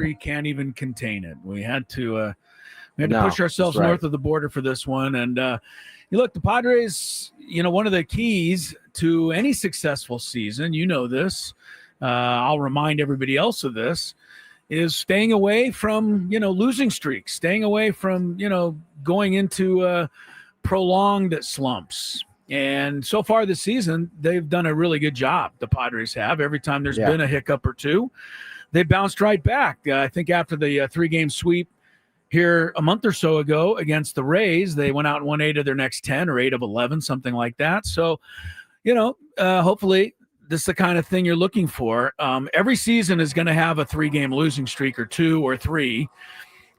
We can't even contain it. We had to push ourselves north of the border for this one. And you look, the Padres, one of the keys to any successful season, this, I'll remind everybody else of this, is staying away from, losing streaks, staying away from, going into prolonged slumps. And so far this season, they've done a really good job. The Padres have. Every time there's been a hiccup or two, they bounced right back. I think after the 3-game sweep here a month or so ago against the Rays, they went out and won 8 of their next 10 or 8 of 11, something like that. So, hopefully this is the kind of thing you're looking for. Every season is going to have a 3-game losing streak or 2 or 3.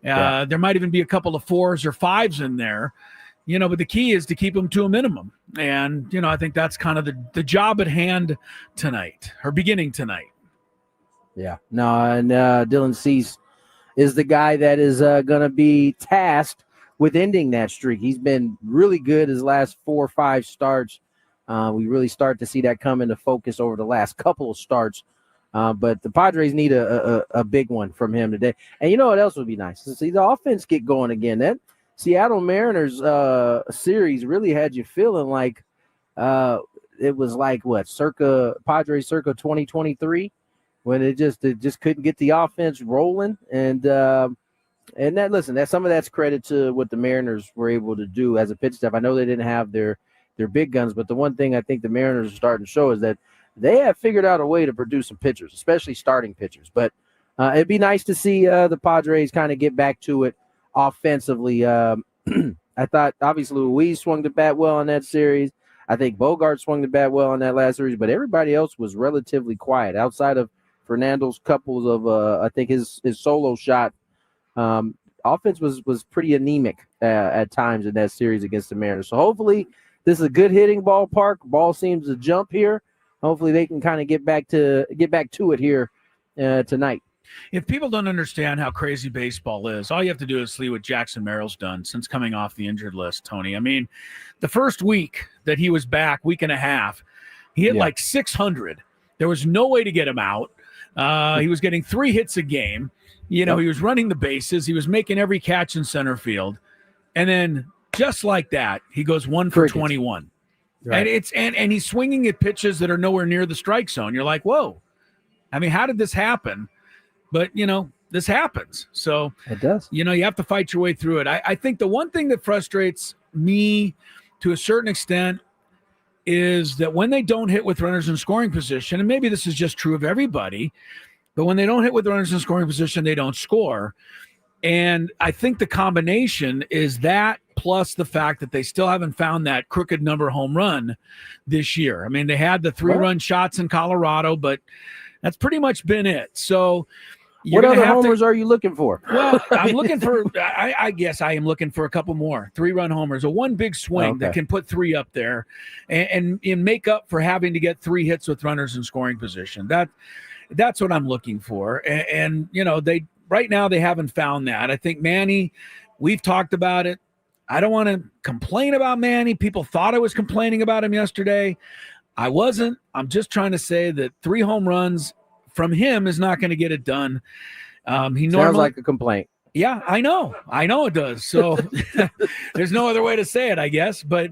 There might even be a couple of 4s or 5s in there, but the key is to keep them to a minimum. And, I think that's kind of the job at hand tonight or beginning tonight. Yeah. No, and Dylan Cease is the guy that is going to be tasked with ending that streak. He's been really good his last 4 or 5 starts. We really start to see that come into focus over the last couple of starts. But the Padres need a big one from him today. And you know what else would be nice? To see the offense get going again. That Seattle Mariners series really had you feeling like it was like, Padres circa 2023, when it just couldn't get the offense rolling. And that some of that's credit to what the Mariners were able to do as a pitch staff. I know they didn't have their big guns, but the one thing I think the Mariners are starting to show is that they have figured out a way to produce some pitchers, especially starting pitchers. But it'd be nice to see the Padres kind of get back to it offensively. I thought obviously Luis swung the bat well in that series. I think Bogart swung the bat well in that last series, but everybody else was relatively quiet outside of Fernando's couples of I think his solo shot. Offense was pretty anemic at times in that series against the Mariners. So hopefully this is a good hitting ballpark. Ball seems to jump here. Hopefully they can kind of get back to it here tonight. If people don't understand how crazy baseball is, all you have to do is see what Jackson Merrill's done since coming off the injured list, Tony. I mean, the first week that he was back, week and a half, he hit like 600. There was no way to get him out. He was getting 3 hits a game. He was running the bases. He was making every catch in center field. And then just like that, he goes 1 for 21. Right. And he's swinging at pitches that are nowhere near the strike zone. You're like, whoa. I mean, how did this happen? But, this happens. So it does. You have to fight your way through it. I think the one thing that frustrates me to a certain extent is that when they don't hit with runners in scoring position, and maybe this is just true of everybody, but when they don't hit with runners in scoring position, they don't score. And I think the combination is that plus the fact that they still haven't found that crooked number home run this year. I mean, they had the 3-run shots in Colorado, but that's pretty much been it. So what other homers are you looking for? Well, I'm looking for, I guess I am looking for a couple more 3-run homers, a one big swing that can put 3 up there and make up for having to get 3 hits with runners in scoring position. That's what I'm looking for. And they right now they haven't found that. I think Manny, we've talked about it. I don't want to complain about Manny. People thought I was complaining about him yesterday. I wasn't. I'm just trying to say that 3 home runs from him is not going to get it done. He sounds like a complaint. Yeah, I know it does. So there's no other way to say it, I guess. But,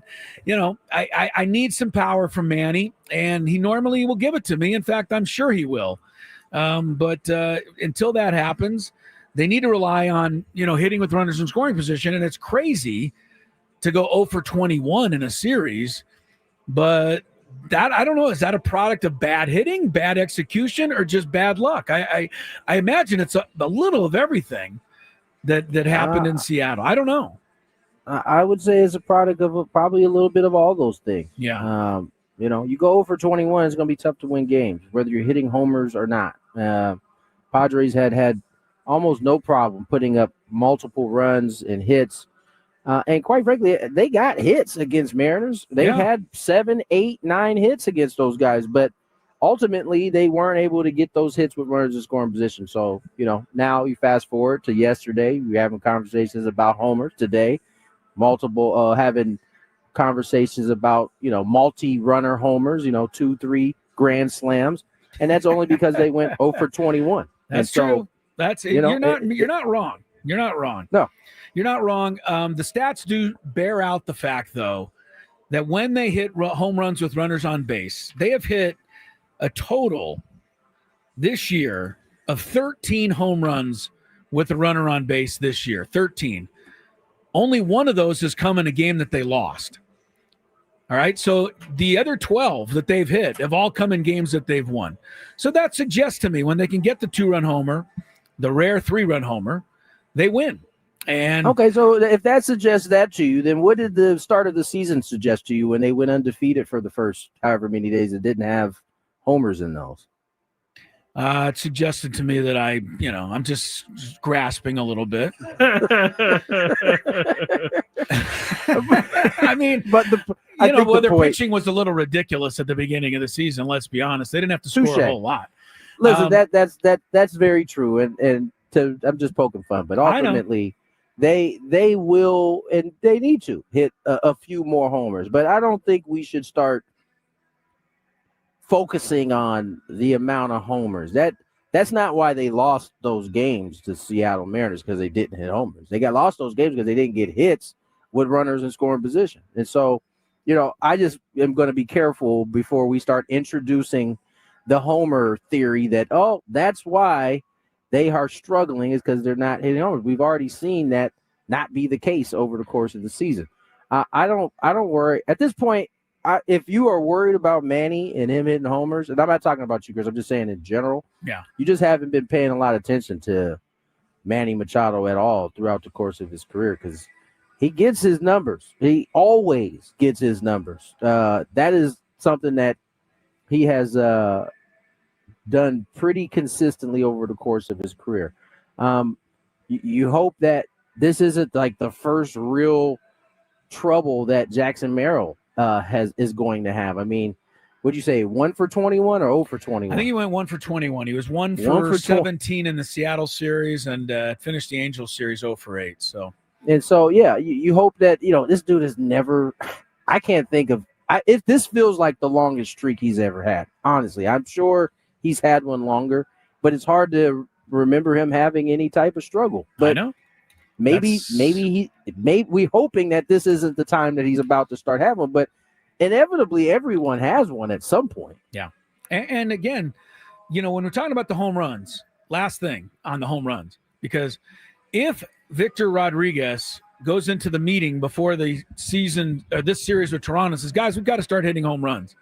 I need some power from Manny, and he normally will give it to me. In fact, I'm sure he will. But until that happens, they need to rely on, hitting with runners in scoring position. And it's crazy to go 0 for 21 in a series. But that, I don't know, is that a product of bad hitting, bad execution, or just bad luck? I imagine it's a little of everything that happened in Seattle. I don't know. I would say it's a product of probably a little bit of all those things. Yeah. You go 0 for 21, it's going to be tough to win games, whether you're hitting homers or not. Padres had almost no problem putting up multiple runs and hits. And quite frankly, they got hits against Mariners. They had 7, 8, 9 hits against those guys, but ultimately they weren't able to get those hits with runners in scoring position. So, now you fast forward to yesterday, we're having conversations about homers today, multiple having conversations about, multi-runner homers, 2, 3 grand slams. And that's only because they went 0 for 21. That's true. That's it. You're not wrong. You're not wrong. No, you're not wrong. The stats do bear out the fact, though, that when they hit home runs with runners on base, they have hit a total this year of 13 home runs with a runner on base this year. 13. Only one of those has come in a game that they lost. All right, so the other 12 that they've hit have all come in games that they've won. So that suggests to me when they can get the 2-run homer, the rare 3-run homer, they win. And okay, so if that suggests that to you, then what did the start of the season suggest to you when they went undefeated for the first however many days that didn't have homers in those? It suggested to me that I'm just grasping a little bit. I mean, but their pitching was a little ridiculous at the beginning of the season. Let's be honest; they didn't have to score a whole lot. Listen, that's very true, and I'm just poking fun, but ultimately, they will and they need to hit a few more homers. But I don't think we should start focusing on the amount of homers. That's not why they lost those games to Seattle Mariners, because they didn't hit homers. They got lost those games because they didn't get hits with runners in scoring position. And so, I just am going to be careful before we start introducing the homer theory that, that's why they are struggling, is because they're not hitting homers. We've already seen that not be the case over the course of the season. I don't worry at this point. If you are worried about Manny and him hitting homers, and I'm not talking about you, Chris, I'm just saying in general. Yeah, you just haven't been paying a lot of attention to Manny Machado at all throughout the course of his career, because he gets his numbers. He always gets his numbers. That is something that he has done pretty consistently over the course of his career. You hope that this isn't like the first real trouble that Jackson Merrill is going to have. I mean, what'd you say, 1 for 21 or 0 for 21? I think he went 1 for 21. He was 1 for 17 in the Seattle series and finished the Angels series 0 for 8. So you hope that this dude has never. I can't think of if this feels like the longest streak he's ever had. Honestly, I'm sure he's had one longer, but it's hard to remember him having any type of struggle. But I know. Maybe we hoping that this isn't the time that he's about to start having one, but inevitably everyone has one at some point. Yeah. And again, when we're talking about the home runs, last thing on the home runs, because if Victor Rodriguez goes into the meeting before the season or this series with Toronto and says, guys, we've got to start hitting home runs,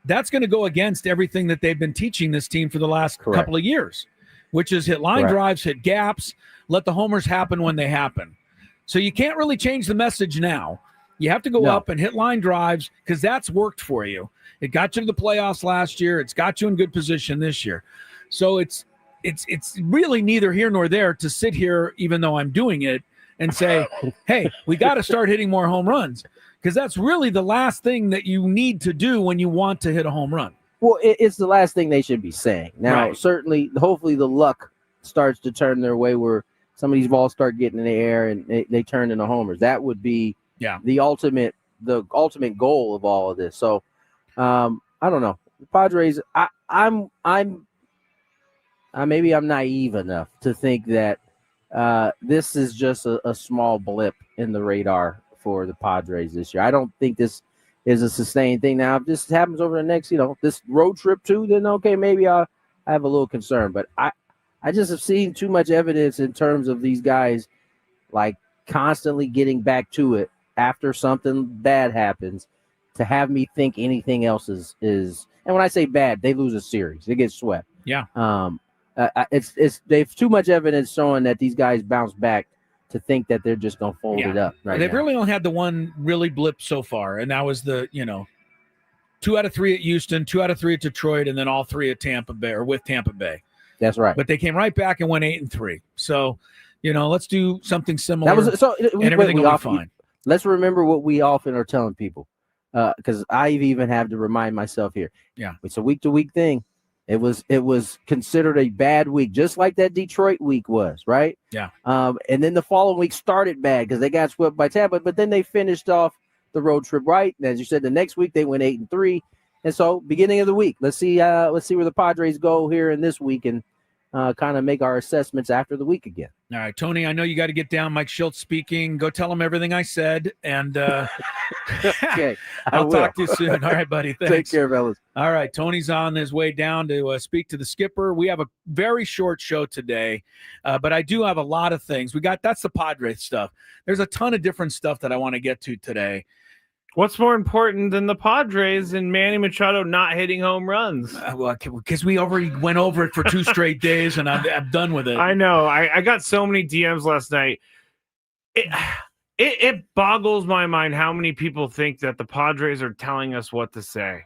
that's going to go against everything that they've been teaching this team for the last couple of years, which is hit line drives, hit gaps, let the homers happen when they happen. So you can't really change the message now. You have to go up and hit line drives because that's worked for you. It got you to the playoffs last year. It's got you in good position this year. So it's really neither here nor there to sit here, even though I'm doing it, and say, hey, we got to start hitting more home runs, because that's really the last thing that you need to do when you want to hit a home run. Well, it's the last thing they should be saying. Now, certainly, hopefully the luck starts to turn their way where some of these balls start getting in the air and they turn into homers. That would be the ultimate goal of all of this. So I don't know. The Padres, maybe I'm naive enough to think that this is just a small blip in the radar for the Padres this year. I don't think this is a sustained thing. Now, if this happens over the next, this road trip too, then okay, maybe I have a little concern. But I just have seen too much evidence in terms of these guys like constantly getting back to it after something bad happens to have me think anything else is. And when I say bad, they lose a series, they get swept. Yeah. They've too much evidence showing that these guys bounce back to think that they're just gonna fold it up. They've really only had the one really blip so far, and that was the 2 out of 3 at Houston, 2 out of 3 at Detroit, and then all 3 at Tampa Bay or with Tampa Bay. That's right. But they came right back and went 8-3. So, let's do something similar. And everything will be fine. Let's remember what we often are telling people, because I even have to remind myself here. Yeah, it's a week-to-week thing. It was considered a bad week, just like that Detroit week was, right? Yeah. And then the following week started bad because they got swept by Tampa, but then they finished off the road trip right. And as you said, the next week they went 8-3. And so beginning of the week, let's see where the Padres go here in this week. And kind of make our assessments after the week again. All right, Tony, I know you got to get down. Mike Schultz speaking. Go tell him everything I said. And okay, I'll talk to you soon. All right, buddy. Thanks. Take care, fellas. All right, Tony's on his way down to speak to the skipper. We have a very short show today, but I do have a lot of things. That's the Padres stuff. There's a ton of different stuff that I want to get to today. What's more important than the Padres and Manny Machado not hitting home runs? Well, because we already went over it for 2 straight days, and I'm done with it. I know. I got so many DMs last night. It boggles my mind how many people think that the Padres are telling us what to say.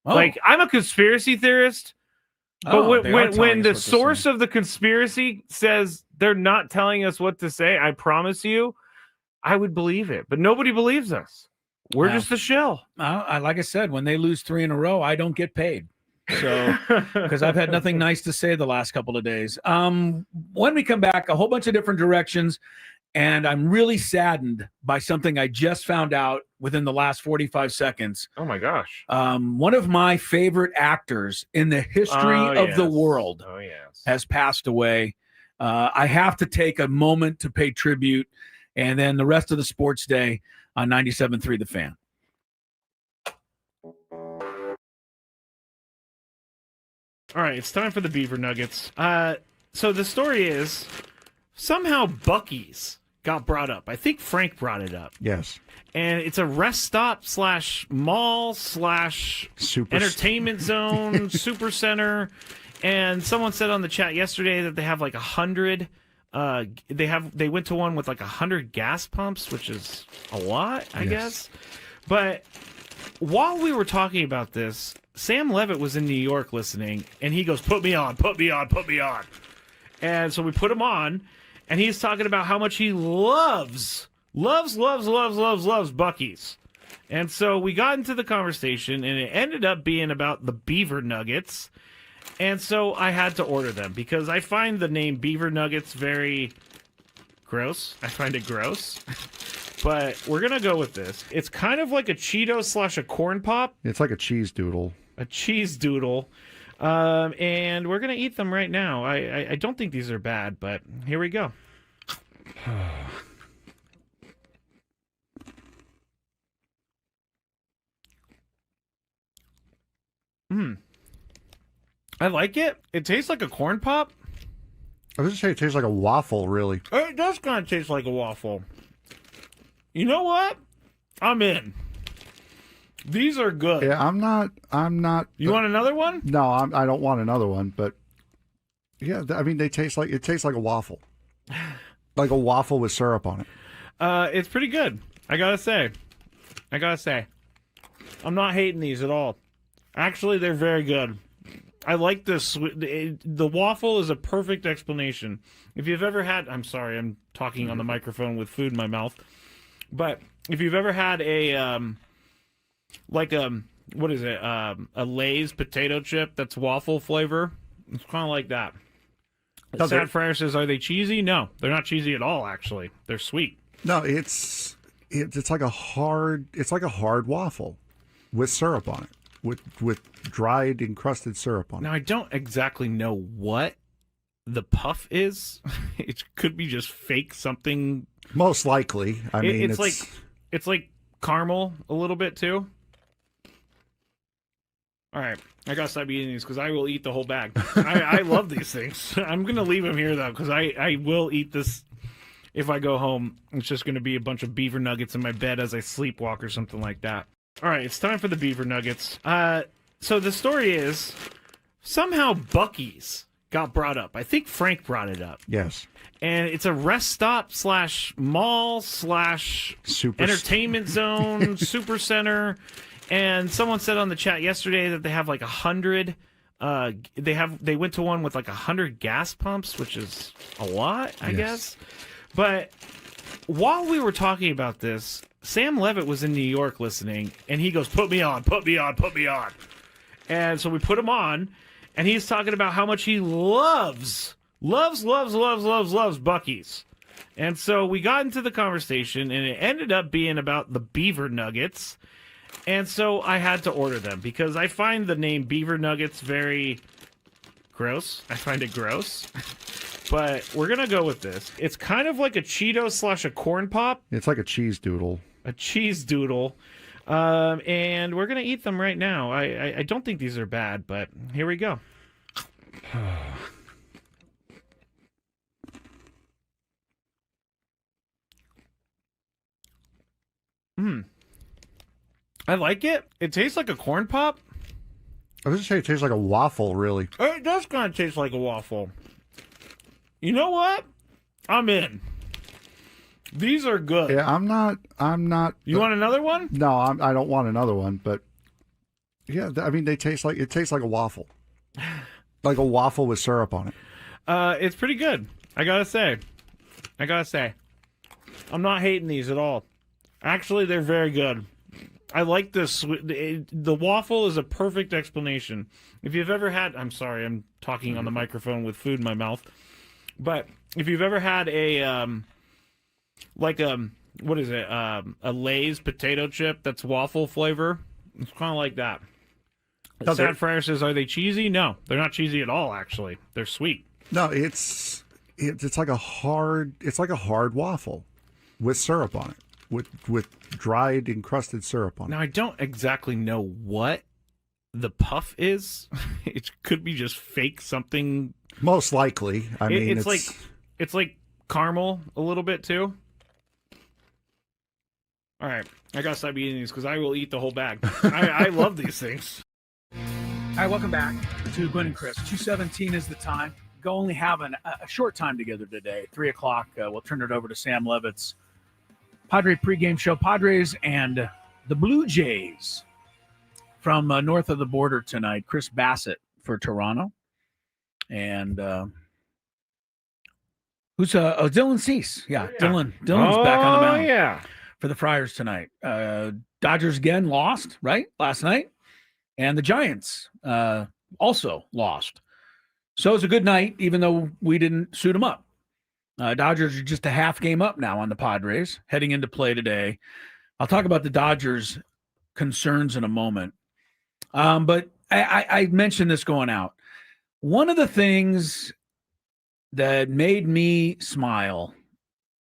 Oh. Like, I'm a conspiracy theorist, but when the source of the conspiracy says they're not telling us what to say, I promise you, I would believe it. But nobody believes us. We're just a shill. Like I said, when they lose 3 in a row, I don't get paid. So, because I've had nothing nice to say the last couple of days. When we come back, a whole bunch of different directions, and I'm really saddened by something I just found out within the last 45 seconds. Oh my gosh! One of my favorite actors in the history of the world has passed away. I have to take a moment to pay tribute, and then the rest of the sports day on 97.3 The Fan. All right, it's time for the Beaver Nuggets. So the story is somehow Buc-ee's got brought up. I think Frank brought it up. Yes. And it's a rest stop / mall / entertainment zone, super center. And someone said on the chat yesterday that they have like 100. They went to one with like 100 gas pumps, which is a lot, I guess. But while we were talking about this, Sam Levitt was in New York listening, and he goes, "Put me on, put me on, put me on." And so we put him on, and he's talking about how much he loves Buc-ee's. And so we got into the conversation, and it ended up being about the Beaver Nuggets. And so I had to order them because I find the name Beaver Nuggets very gross. I find it gross. But we're going to go with this. It's kind of like a Cheeto / a corn pop. It's like a cheese doodle. A cheese doodle. And we're going to eat them right now. I don't think these are bad, but here we go. I like it. It tastes like a corn pop. I was just saying it tastes like a waffle, really. It does kind of taste like a waffle. You know what? I'm in. These are good. Yeah, I'm not. You want another one? No, I don't want another one. But yeah, I mean, it tastes like a waffle, like a waffle with syrup on it. It's pretty good. I gotta say, I'm not hating these at all. Actually, they're very good. I like this. The waffle is a perfect explanation. If you've ever had, I'm sorry, I'm talking on the microphone with food in my mouth. But if you've ever had a what is it? A Lay's potato chip that's waffle flavor. It's kind of like that. Sad Fryer says, "Are they cheesy?" No, they're not cheesy at all. Actually, they're sweet. No, it's like a hard waffle with syrup on it, with dried encrusted syrup on it. Now I don't exactly know what the puff is. It could be just fake something. Most likely. I mean, it's like caramel a little bit too. All right, I gotta stop eating these because I will eat the whole bag. I love these things. I'm gonna leave them here though because I will eat this if I go home. It's just gonna be a bunch of beaver nuggets in my bed as I sleepwalk or something like that. All right, it's time for the Beaver Nuggets. So the story is somehow Buc-ee's got brought up. I think Frank brought it up. Yes. And it's a rest stop / mall / entertainment zone, super center. And someone said on the chat yesterday that they have like 100. They went to one with like 100 gas pumps, which is a lot, I guess. But while we were talking about this, Sam Levitt was in New York listening, and he goes, "Put me on, put me on, put me on." And so we put him on, and he's talking about how much he loves Buc-ee's. And so we got into the conversation, and it ended up being about the Beaver Nuggets. And so I had to order them because I find the name Beaver Nuggets very gross. I find it gross. But we're going to go with this. It's kind of like a Cheeto / a corn pop. It's like a cheese doodle. A cheese doodle. And we're going to eat them right now. I don't think these are bad, but here we go. I like it. It tastes like a corn pop. I was going to say it tastes like a waffle, really. It does kind of taste like a waffle. You know what? I'm in. These are good. Yeah, I'm not. You want another one? No, I don't want another one. But yeah, I mean, it tastes like a waffle, like a waffle with syrup on it. It's pretty good. I gotta say, I'm not hating these at all. Actually, they're very good. I like this. The waffle is a perfect explanation. If you've ever had, I'm sorry, I'm talking on the microphone with food in my mouth, but if you've ever had a what is it? A Lay's potato chip that's waffle flavor. It's kind of like that. No, Sad Fryer says, "Are they cheesy?" No, they're not cheesy at all. Actually, they're sweet. No, it's like a hard waffle with syrup on it, with dried encrusted syrup on it. Now I don't exactly know what the puff is. It could be just fake something. Most likely. I mean, it's like caramel a little bit too. All right, I gotta stop eating these because I will eat the whole bag. I love these things. All right, welcome back to Gwynn and Chris. 2:17 is the time. Go only have a short time together today. 3 o'clock. We'll turn it over to Sam Levitt's Padre pregame show. Padres and the Blue Jays from north of the border tonight. Chris Bassett for Toronto. And who's Dylan Cease? Yeah, Dylan's back on the mound. Yeah. For the Friars tonight. Dodgers again lost, right? Last night. And the Giants also lost. So it's a good night, even though we didn't suit them up. Dodgers are just a half game up now on the Padres, heading into play today. I'll talk about the Dodgers' concerns in a moment. But I mentioned this going out. One of the things that made me smile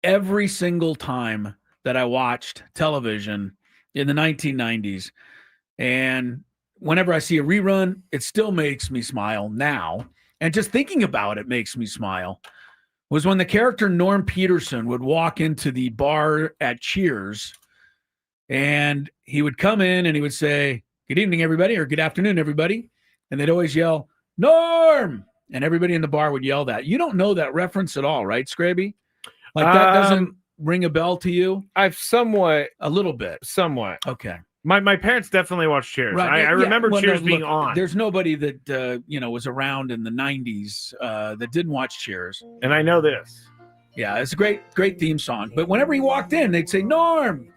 every single time that I watched television in the 1990s, and whenever I see a rerun, it still makes me smile now. And just thinking about it makes me smile, was when the character Norm Peterson would walk into the bar at Cheers, and he would come in and he would say, "Good evening, everybody," or "Good afternoon, everybody." And they'd always yell, "Norm!" And everybody in the bar would yell that. You don't know that reference at all, right, Scraby? Like that doesn't ring a bell to you? I've a little bit. Okay. My parents definitely watched Cheers. Right. I remember Cheers being on. There's nobody that was around in the 90s that didn't watch Cheers. And I know this. Yeah, it's a great theme song. But whenever he walked in, they'd say, "Norm!"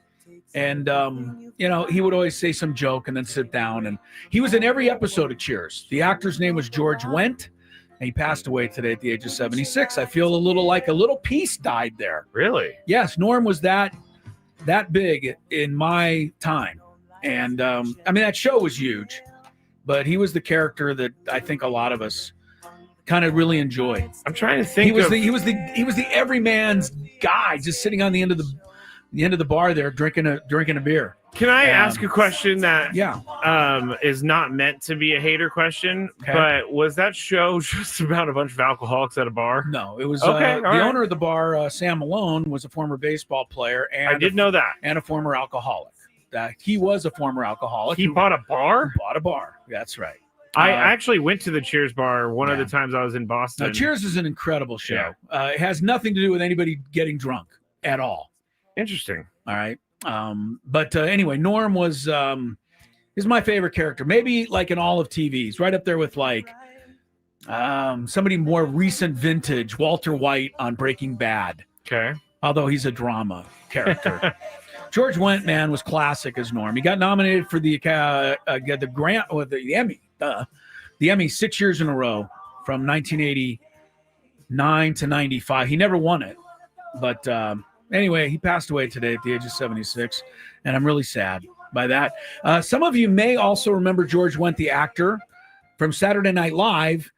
And, he would always say some joke and then sit down. And he was in every episode of Cheers. The actor's name was George Wendt. And he passed away today at the age of 76. I feel a little piece died there. Really? Yes, Norm was that big in my time. And, that show was huge. But he was the character that I think a lot of us kind of really enjoyed. I'm trying to think. He was the everyman's guy, just sitting on the end of the bar there, drinking a beer. Can I ask a question that yeah. Is not meant to be a hater question, okay. But was that show just about a bunch of alcoholics at a bar? No, it was the owner of the bar, Sam Malone, was a former baseball player, and I did know that, and a former alcoholic. He was a former alcoholic. He bought a bar? Bought a bar. That's right. I actually went to the Cheers bar one of the times I was in Boston. Now, Cheers is an incredible show. Yeah. It has nothing to do with anybody getting drunk at all. Interesting. All right. But anyway, Norm is my favorite character. Maybe like in all of TV's, right up there with like somebody more recent vintage, Walter White on Breaking Bad. Okay. Although he's a drama character. George Wendt, man, was classic as Norm. He got nominated for the grant or the Emmy. The Emmy 6 years in a row from 1989 to 95. He never won it. But anyway, he passed away today at the age of 76, and I'm really sad by that. Some of you may also remember George Wendt, the actor, from Saturday Night Live.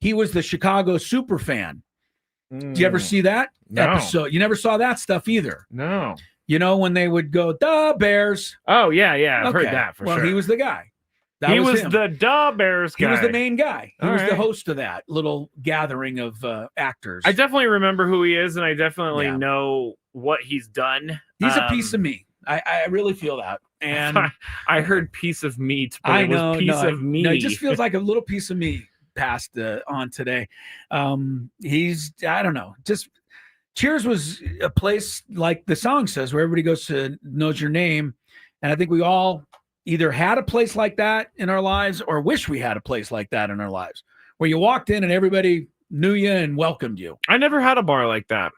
he was the Chicago super fan. Did you ever see that episode? You never saw that stuff either. No. You know, when they would go, the Bears. Oh, yeah. I've heard that for sure. Well, he was the guy. He was the Bears guy. He was the main guy. He All was right. the host of that little gathering of actors. I definitely remember who he is, and I definitely know what he's done. He's a piece of me. I really feel that. And I heard piece of meat, but I know, it was piece of me. No, it just feels like a little piece of me passed on today. He's, I don't know, just Cheers was a place like the song says, where everybody goes to knows your name. And I think we all either had a place like that in our lives or wish we had a place like that in our lives, where you walked in and everybody knew you and welcomed you. I never had a bar like that.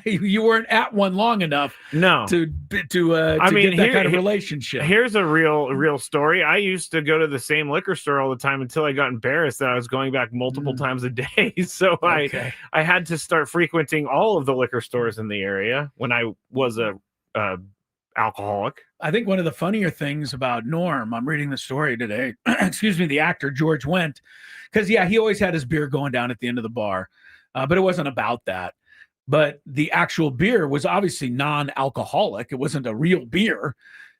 You weren't at one long enough to get that kind of relationship. Here's a real story. I used to go to the same liquor store all the time until I got embarrassed that I was going back multiple times a day. So I had to start frequenting all of the liquor stores in the area when I was a alcoholic. I think one of the funnier things about Norm, I'm reading the story today, excuse me, the actor George Wendt, because he always had his beer going down at the end of the bar, but it wasn't about that. But the actual beer was obviously non-alcoholic. It wasn't a real beer.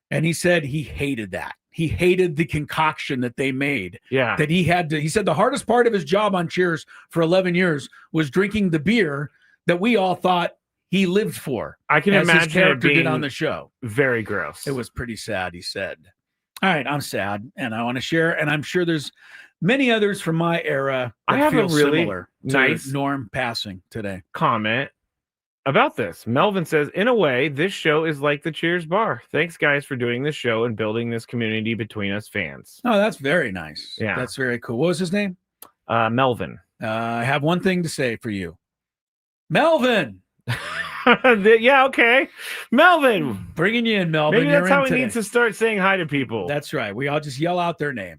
And he said he hated that. He hated the concoction that they made. Yeah. That he said the hardest part of his job on Cheers for 11 years was drinking the beer that we all thought he lived for. I can imagine his character it being did on the show. Very gross. It was pretty sad, he said. All right, I'm sad, and I want to share, and I'm sure there's many others from my era that I have feel a really similar nice to Norm passing today. Comment about this. Melvin says, in a way, this show is like the Cheers bar. Thanks, guys, for doing this show and building this community between us fans. Oh, that's very nice. Yeah. That's very cool. What was his name? Melvin. I have one thing to say for you. Melvin! Yeah, okay. Melvin! Bringing you in, Melvin. Maybe that's how we today. need to start saying hi to people. That's right. We all just yell out their name.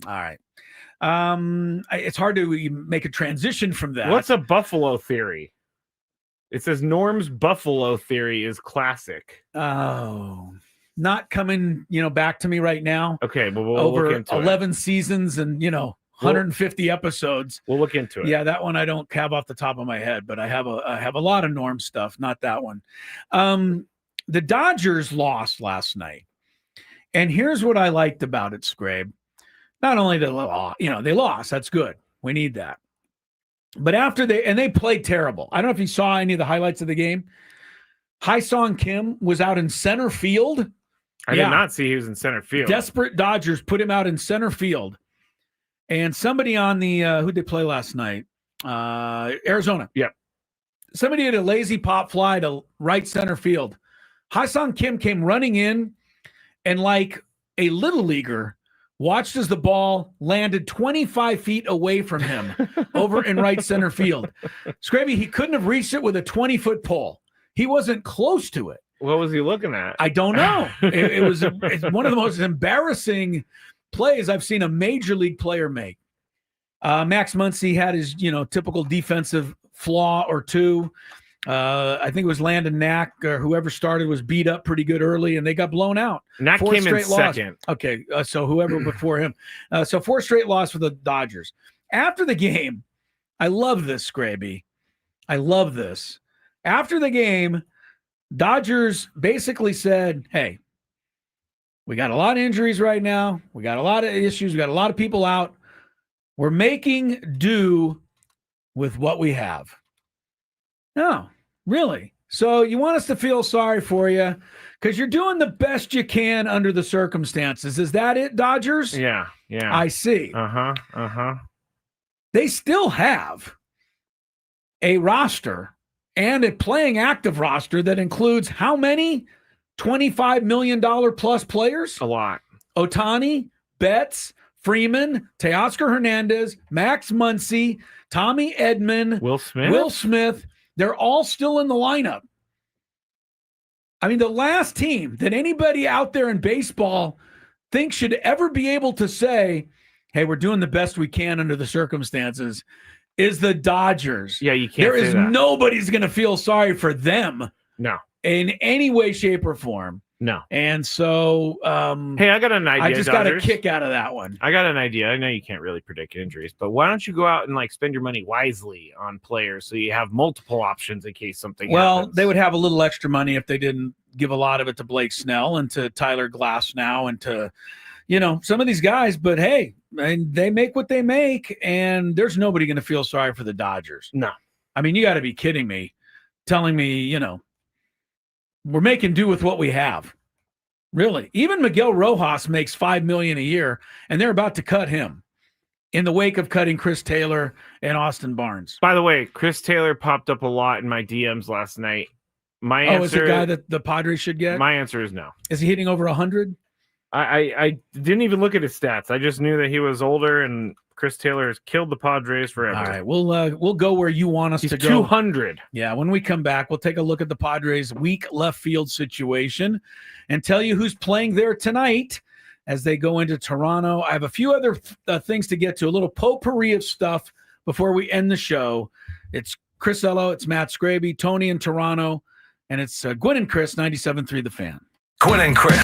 All right. It's hard to make a transition from that. What's a buffalo theory? It says Norm's buffalo theory is classic. Oh, not coming, back to me right now. Okay, but we'll over look into 11 seasons and 150 episodes. We'll look into it. Yeah, that one I don't have off the top of my head, but I have a lot of Norm stuff, not that one. The Dodgers lost last night, and here's what I liked about it, Scrabe. Not only did they lost, that's good. We need that. But after they played terrible. I don't know if you saw any of the highlights of the game. Hae-Sung Kim was out in center field. I did not see he was in center field. Desperate Dodgers put him out in center field. And somebody on the who'd they play last night? Arizona. Yep. Somebody had a lazy pop fly to right center field. Hae-Sung Kim came running in and, like a little leaguer, watched as the ball landed 25 feet away from him over in right center field. Scraby, he couldn't have reached it with a 20-foot pole. He wasn't close to it. What was he looking at? I don't know. It's one of the most embarrassing plays I've seen a major league player make. Max Muncy had his, typical defensive flaw or two. I think it was Landon Knack or whoever started was beat up pretty good early, and they got blown out. Knack came in second. Okay, so whoever before him. So 4 straight loss for the Dodgers. After the game, I love this, Scraby. I love this. After the game, Dodgers basically said, hey, we got a lot of injuries right now. We got a lot of issues. We got a lot of people out. We're making do with what we have. No, really. So you want us to feel sorry for you because you're doing the best you can under the circumstances. Is that it, Dodgers? Yeah. I see. They still have a roster and a playing active roster that includes how many $25 million plus players? A lot. Ohtani, Betts, Freeman, Teoscar Hernandez, Max Muncy, Tommy Edman, Will Smith. They're all still in the lineup. I mean, the last team that anybody out there in baseball thinks should ever be able to say, hey, we're doing the best we can under the circumstances is the Dodgers. Yeah, you can't say that. Nobody's going to feel sorry for them. No. In any way, shape, or form. No. And so, hey, I got an idea. I just got a kick out of that one. I got an idea. I know you can't really predict injuries, but why don't you go out and like spend your money wisely on players so you have multiple options in case something happens? They would have a little extra money if they didn't give a lot of it to Blake Snell and to Tyler Glass now and to, some of these guys. But hey, they make what they make, and there's nobody going to feel sorry for the Dodgers. No. I mean, you got to be kidding me, telling me, we're making do with what we have. Really. Even Miguel Rojas makes $5 million a year, and they're about to cut him in the wake of cutting Chris Taylor and Austin Barnes. By the way, Chris Taylor popped up a lot in my DMs last night. My answer, is the guy that the Padres should get? My answer is no. Is he hitting over 100? I didn't even look at his stats. I just knew that he was older, and Chris Taylor has killed the Padres forever. All right, we'll go where you want us to go. 200. Yeah, when we come back, we'll take a look at the Padres' weak left field situation and tell you who's playing there tonight as they go into Toronto. I have a few other things to get to, a little potpourri of stuff before we end the show. It's Chris Ello, it's Matt Scraby, Tony in Toronto, and it's Gwynn and Chris, 97.3 The Fan. Gwynn and Chris.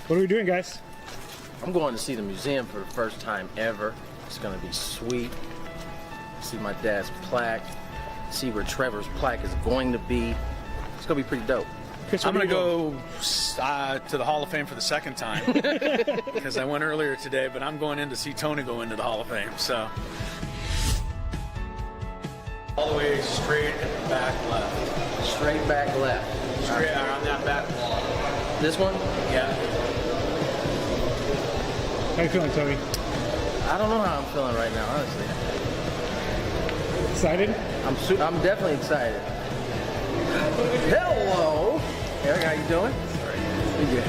What are we doing, guys? I'm going to see the museum for the first time ever. It's going to be sweet. See my dad's plaque. See where Trevor's plaque is going to be. It's going to be pretty dope. Chris, I'm going to go to the Hall of Fame for the second time because I went earlier today, but I'm going in to see Tony go into the Hall of Fame. So all the way straight and back left. Straight back left. Straight on that back wall. This one? Yeah. How you feeling, Tony? I don't know how I'm feeling right now, honestly. Excited? I'm definitely excited. Hello! Eric, how you doing? Pretty good.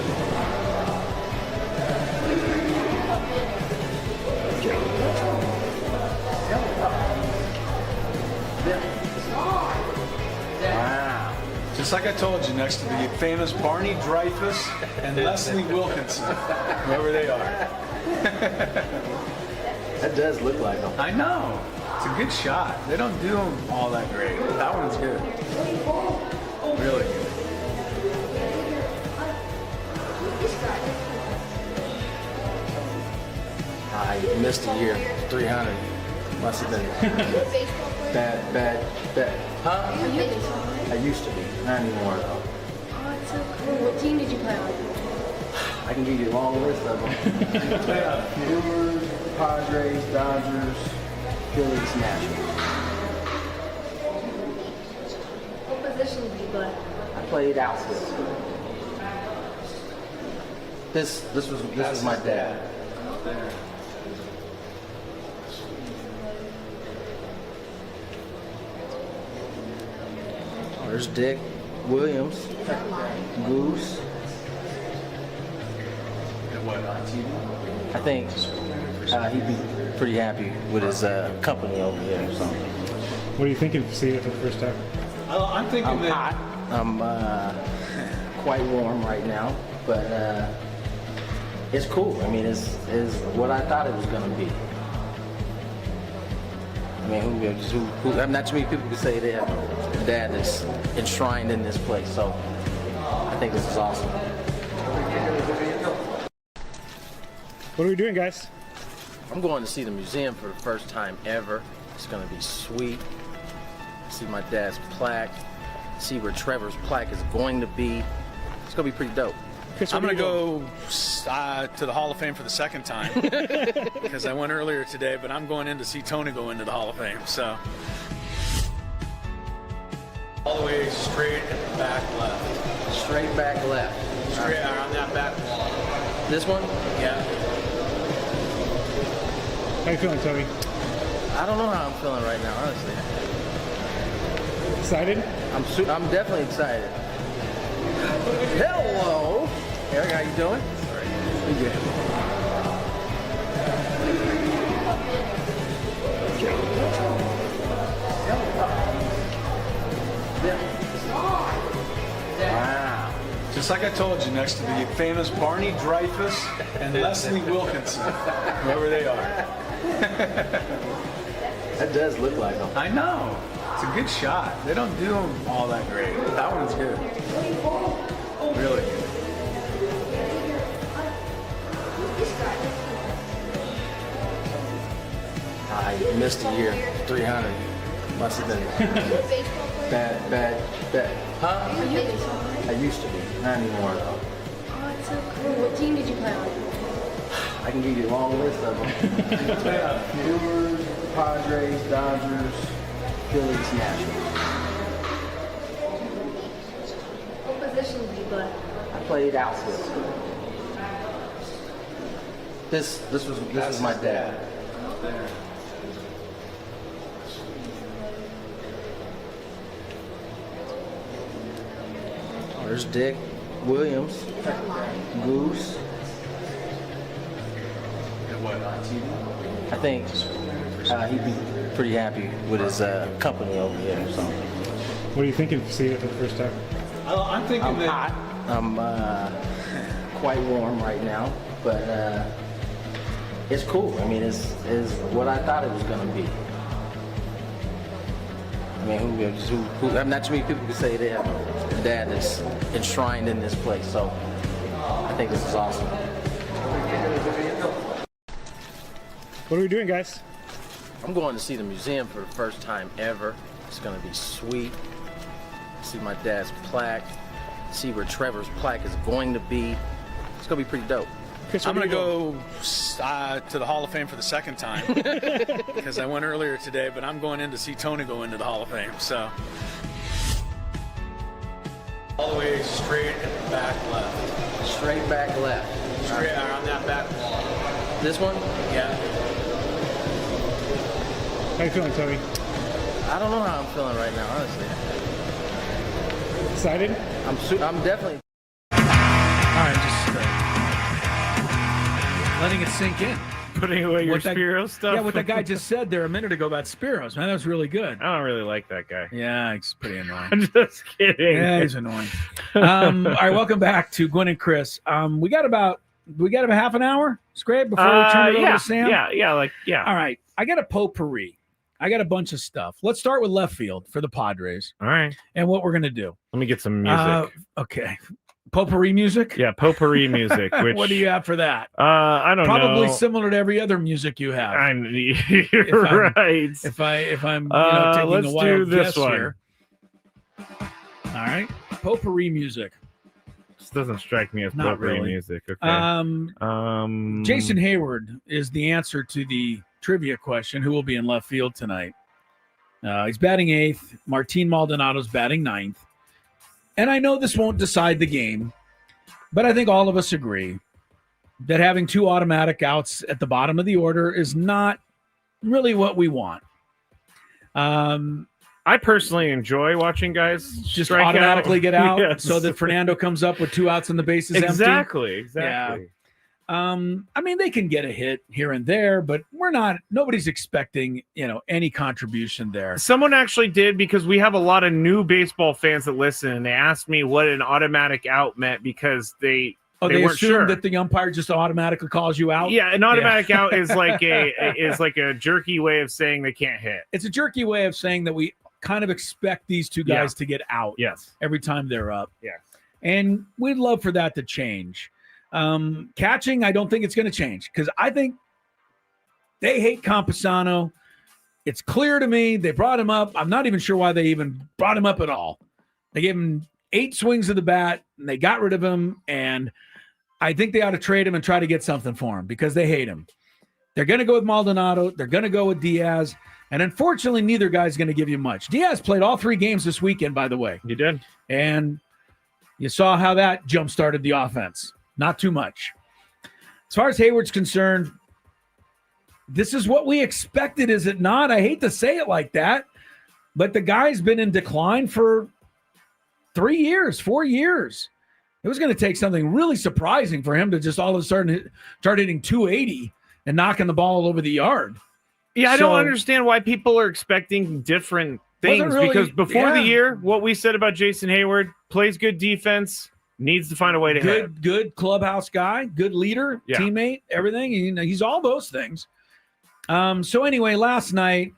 Wow. Just like I told you, next to the famous Barney Dreyfuss and Leslie Wilkinson, whoever they are. That does look like them. I know. It's a good shot. They don't do them all that great. That one's good. Really good. I missed a year. 300. Must have been bad. Huh? I used to be. Not anymore, though. Oh, it's so cool. What team did you play on? I can give you a long list of them. Brewers, Padres, Dodgers, Phillies, Nationals. What position did you play? I played outfield. This was my dad. Oh, there's Dick Williams, Goose. I think he'd be pretty happy with his company over there. So. What are you thinking of seeing it for the first time? I'm thinking I'm hot. I'm quite warm right now, but it's cool. I mean, it's what I thought it was going to be. I mean, not too many people can say they have a dad that's enshrined in this place, so I think this is awesome. What are we doing, guys? I'm going to see the museum for the first time ever. It's going to be sweet. See my dad's plaque. See where Trevor's plaque is going to be. It's going to be pretty dope. Chris, I'm going to go to the Hall of Fame for the second time because I went earlier today, but I'm going in to see Tony go into the Hall of Fame. So all the way straight and back left. Straight back left. Straight on that back wall. This one? Yeah. How you feeling, Tony? I don't know how I'm feeling right now, honestly. Excited? I'm definitely excited. Hello! Eric, how you doing? Pretty good. Wow. Just like I told you, next to the famous Barney Dreyfuss and Leslie Wilkinson, whoever they are. That does look like him. I know. It's a good shot. They don't do them all that great. That one's good. Really good. I missed a year. 300. Must have been bad. Huh? Are you a baseball player? I used to be. Not anymore, though. Oh, it's so cool. What team did you play on? I can give you a long list of them. Brewers, Padres, Dodgers, Phillies, Nationals. What position did you play? I played outfield. This was my dad. Oh, there's Dick Williams, Goose. I think he'd be pretty happy with his company over here. So. What are you thinking of seeing it for the first time? I'm thinking I'm hot. I'm quite warm right now, but it's cool. I mean, it's what I thought it was gonna be. I mean, who not too many people can say they have a dad that's enshrined in this place. So I think this is awesome. What are we doing, guys? I'm going to see the museum for the first time ever. It's gonna be sweet. See my dad's plaque. See where Trevor's plaque is going to be. It's gonna be pretty dope. Chris, I'm where going do to you go to the Hall of Fame for the second time because I went earlier today, but I'm going in to see Tony go into the Hall of Fame. So all the way straight and back left. Straight back left. Straight on that back wall. This one? Yeah. How you feeling, Tony? I don't know how I'm feeling right now, honestly. Excited? I'm definitely. All right, just letting it sink in. Putting away your Spiro stuff. Yeah, what that guy just said there a minute ago about Spiros, man, that was really good. I don't really like that guy. Yeah, he's pretty annoying. I'm just kidding. Yeah, he's annoying. All right, welcome back to Gwynn and Chris. We got about half an hour, Scrape, before we turn it over to Sam. Yeah. All right, I got a potpourri. I got a bunch of stuff. Let's start with left field for the Padres. All right. And what we're gonna do. Let me get some music. Okay. Potpourri music? Yeah, potpourri music. Which, what do you have for that? I don't know. Probably similar to every other music you have. You're right. If I'm taking let's a wild do this guess one. here. All right. Potpourri music. This doesn't strike me as Not potpourri really. music. Okay. Jason Hayward is the answer to the trivia question. Who will be in left field tonight? He's batting 8th. Martin Maldonado's batting 9th. And I know this won't decide the game, but I think all of us agree that having 2 automatic outs at the bottom of the order is not really what we want. I personally enjoy watching guys Just strike automatically out. get out Yes. so that Fernando comes up with 2 outs and the bases empty. Exactly. I mean, they can get a hit here and there, but nobody's expecting, any contribution there. Someone actually did, because we have a lot of new baseball fans that listen, and they asked me what an automatic out meant because they weren't assume sure that the umpire just automatically calls you out. Yeah, an automatic out is like a jerky way of saying they can't hit. It's a jerky way of saying that we kind of expect these 2 guys to get out. Yes. Every time they're up. Yes. And we'd love for that to change. Catching, I don't think it's going to change because I think they hate Campusano. It's clear to me they brought him up. I'm not even sure why they even brought him up at all. They gave him 8 swings of the bat and they got rid of him. And I think they ought to trade him and try to get something for him because they hate him. They're going to go with Maldonado. They're going to go with Diaz. And unfortunately, neither guy's going to give you much. Diaz played all 3 games this weekend, by the way. You did. And you saw how that jump-started the offense. Not too much. As far as Hayward's concerned, this is what we expected, is it not? I hate to say it like that, but the guy's been in decline for 3 years, 4 years. It was going to take something really surprising for him to just all of a sudden start hitting 280 and knocking the ball all over the yard. Yeah, I don't understand why people are expecting different things because before the year, what we said about Jason Hayward, plays good defense, needs to find a way to hit. Good clubhouse guy, good leader, teammate, everything. He's all those things. So anyway, last night,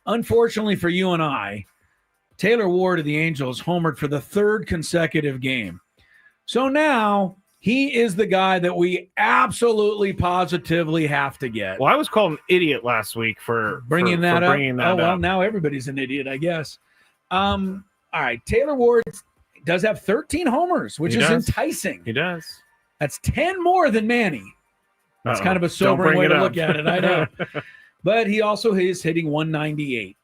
unfortunately for you and I, Taylor Ward of the Angels homered for the third consecutive game. So now he is the guy that we absolutely positively have to get. Well, I was called an idiot last week for bringing that up. Well, up. now everybody's an idiot, I guess. All right, Taylor Ward does have 13 homers, which is enticing. He does. That's 10 more than Manny. That's kind of a sobering way to look at it, I know. But he also is hitting 198.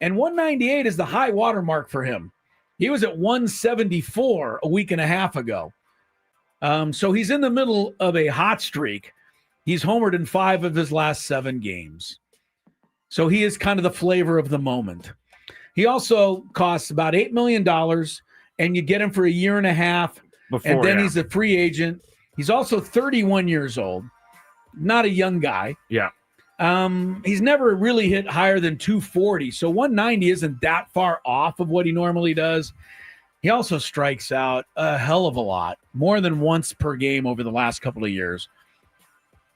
And 198 is the high water mark for him. He was at 174 a week and a half ago. So he's in the middle of a hot streak. He's homered in 5 of his last 7 games. So he is kind of the flavor of the moment. He also costs about $8 million, and you get him for a year and a half, and then he's a free agent. He's also 31 years old, not a young guy. Yeah. He's never really hit higher than 240, so 190 isn't that far off of what he normally does. He also strikes out a hell of a lot, more than once per game over the last couple of years.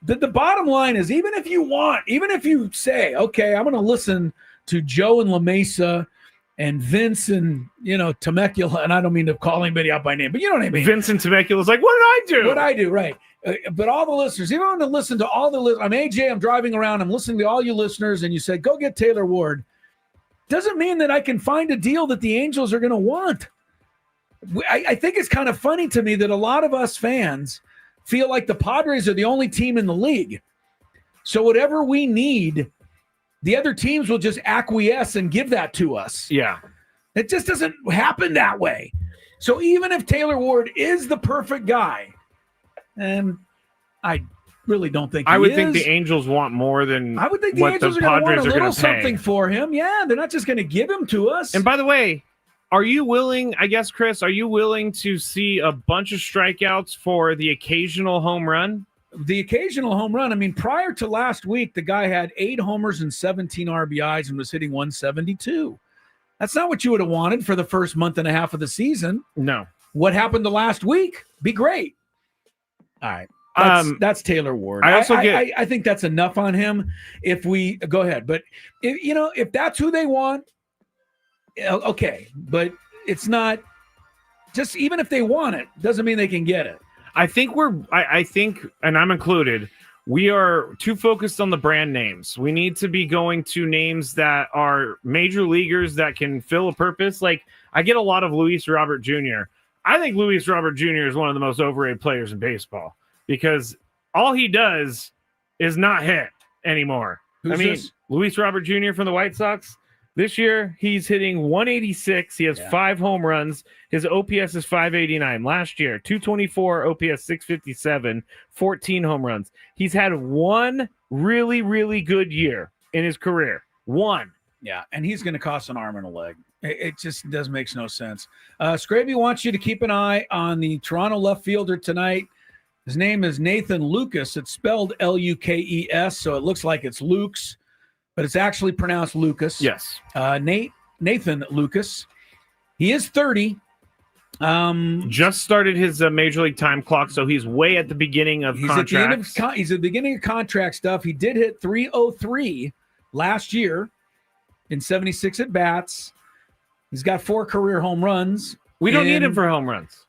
The bottom line is, even if you say, okay, I'm going to listen to Joe and La Mesa and Vince and, Temecula, and I don't mean to call anybody out by name, but you know what I mean. Vince and Temecula's like, what did I do? What I do, right. But all the listeners, even when to listen to all the listeners, I'm AJ, I'm driving around, I'm listening to all you listeners, and you said, go get Taylor Ward. Doesn't mean that I can find a deal that the Angels are going to want. I think it's kind of funny to me that a lot of us fans feel like the Padres are the only team in the league. So whatever we need, the other teams will just acquiesce and give that to us. Yeah. It just doesn't happen that way. So even if Taylor Ward is the perfect guy, and I really don't think I would think the Angels want more than I would think the Angels are going to want a little something for him. Yeah, they're not just going to give him to us. And by the way, are you willing, I guess, Chris, are you willing to see a bunch of strikeouts for the occasional home run? The occasional home run. I mean, prior to last week, the guy had 8 homers and 17 RBIs and was hitting 172. That's not what you would have wanted for the first month and a half of the season. No. What happened to last week? Be great. All right. That's Taylor Ward. I think that's enough on him. If we go ahead, but if that's who they want, okay. But it's not just, even if they want it, doesn't mean they can get it. I think I think, and I'm included, we are too focused on the brand names. We need to be going to names that are major leaguers that can fill a purpose. Like, I get a lot of Luis Robert Jr. I think Luis Robert Jr. is one of the most overrated players in baseball because all he does is not hit anymore. This? Luis Robert Jr. from the White Sox. This year, he's hitting 186. He has 5 home runs. His OPS is 589. Last year, 224, OPS 657, 14 home runs. He's had one really, really good year in his career. One. Yeah, and he's going to cost an arm and a leg. It just makes no sense. Scraby wants you to keep an eye on the Toronto left fielder tonight. His name is Nathan Lucas. It's spelled Lukes, so it looks like it's Luke's, but it's actually pronounced Lucas. Yes. Nathan Lucas. He is 30. Just started his major league time clock, so he's way at the beginning of contracts. He's at the beginning of contract stuff. He did hit 303 last year in 76 at-bats. He's got 4 career home runs. We don't need him for home runs.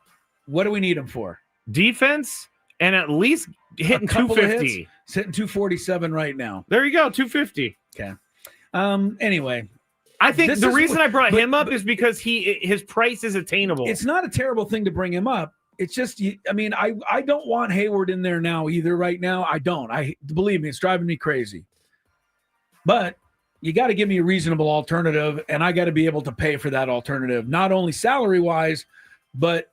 What do we need him for? Defense and at least hitting 250. He's hitting 247 right now. There you go, 250. Okay. Anyway, I think the reason I brought him up is because his price is attainable. It's not a terrible thing to bring him up. It's just, I don't want Hayward in there now either right now. I don't. Believe me, it's driving me crazy. But you got to give me a reasonable alternative, and I got to be able to pay for that alternative, not only salary-wise, but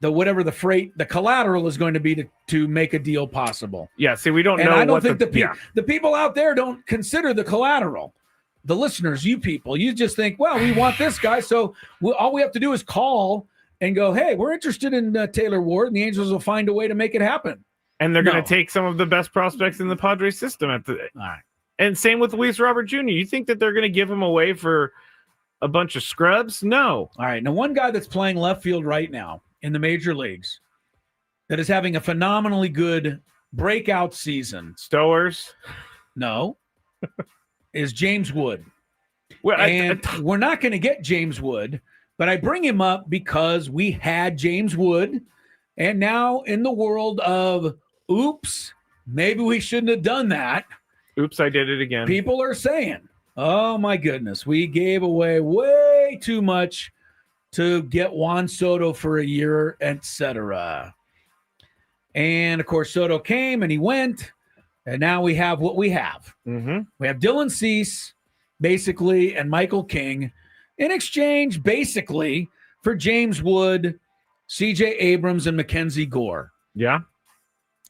whatever the collateral is going to be to make a deal possible. Yeah, see, we don't know. And I don't think the people out there don't consider the collateral. The listeners, you people, you just think, well, we want this guy, so all we have to do is call and go, hey, we're interested in Taylor Ward, and the Angels will find a way to make it happen. And they're going to take some of the best prospects in the Padres system. All right. And same with Luis Robert Jr. You think that they're going to give him away for a bunch of scrubs? No. All right. Now, one guy that's playing left field right now in the major leagues that is having a phenomenally good breakout season. Stowers? No. Is James Wood. Well, we're not going to get James Wood, but I bring him up because we had James Wood, and now in the world of oops, maybe we shouldn't have done that. Oops, I did it again. People are saying, oh my goodness, we gave away way too much to get Juan Soto for a year, etc. And of course, Soto came and he went, and now we have what we have. Mm-hmm. We have Dylan Cease, basically, and Michael King in exchange, basically, for James Wood, C.J. Abrams, and Mackenzie Gore. Yeah.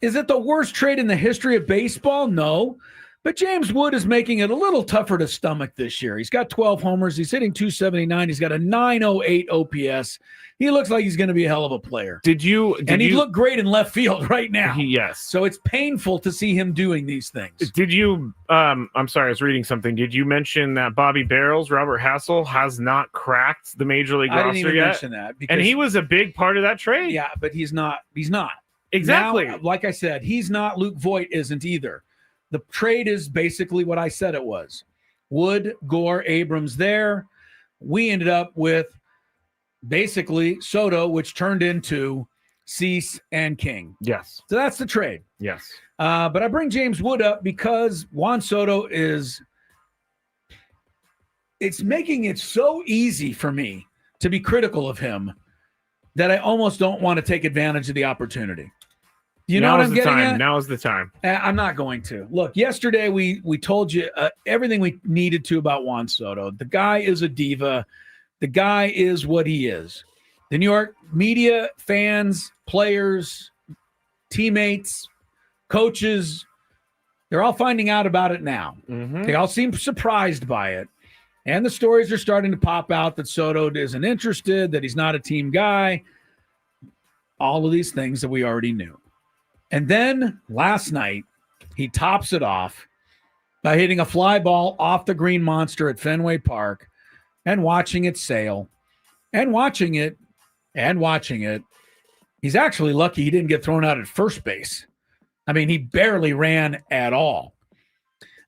Is it the worst trade in the history of baseball? No. But James Wood is making it a little tougher to stomach this year. He's got 12 homers. He's hitting .279. He's got a .908 OPS. He looks like he's going to be a hell of a player. Did he look great in left field right now. Yes. So it's painful to see him doing these things. Did you, I'm sorry, I was reading something. Did you mention that Bobby Barrels, Robert Hassel, has not cracked the Major League roster yet? I didn't even mention that. And he was a big part of that trade. Yeah, but he's not. He's not. Exactly. Now, like I said, he's not. Luke Voigt isn't either. The trade is basically what I said it was. Wood, Gore, Abrams there. We ended up with basically Soto, which turned into Cease and King. Yes. So that's the trade. Yes. But I bring James Wood up because Juan Soto it's making it so easy for me to be critical of him that I almost don't want to take advantage of the opportunity. You know what I'm getting at? Now is the time. I'm not going to. Look, yesterday we told you everything we needed to about Juan Soto. The guy is a diva. The guy is what he is. The New York media, fans, players, teammates, coaches, they're all finding out about it now. Mm-hmm. They all seem surprised by it. And the stories are starting to pop out that Soto isn't interested, that he's not a team guy. All of these things that we already knew. And then last night, he tops it off by hitting a fly ball off the green monster at Fenway Park and watching it sail and watching it and watching it. He's actually lucky he didn't get thrown out at first base. I mean, he barely ran at all.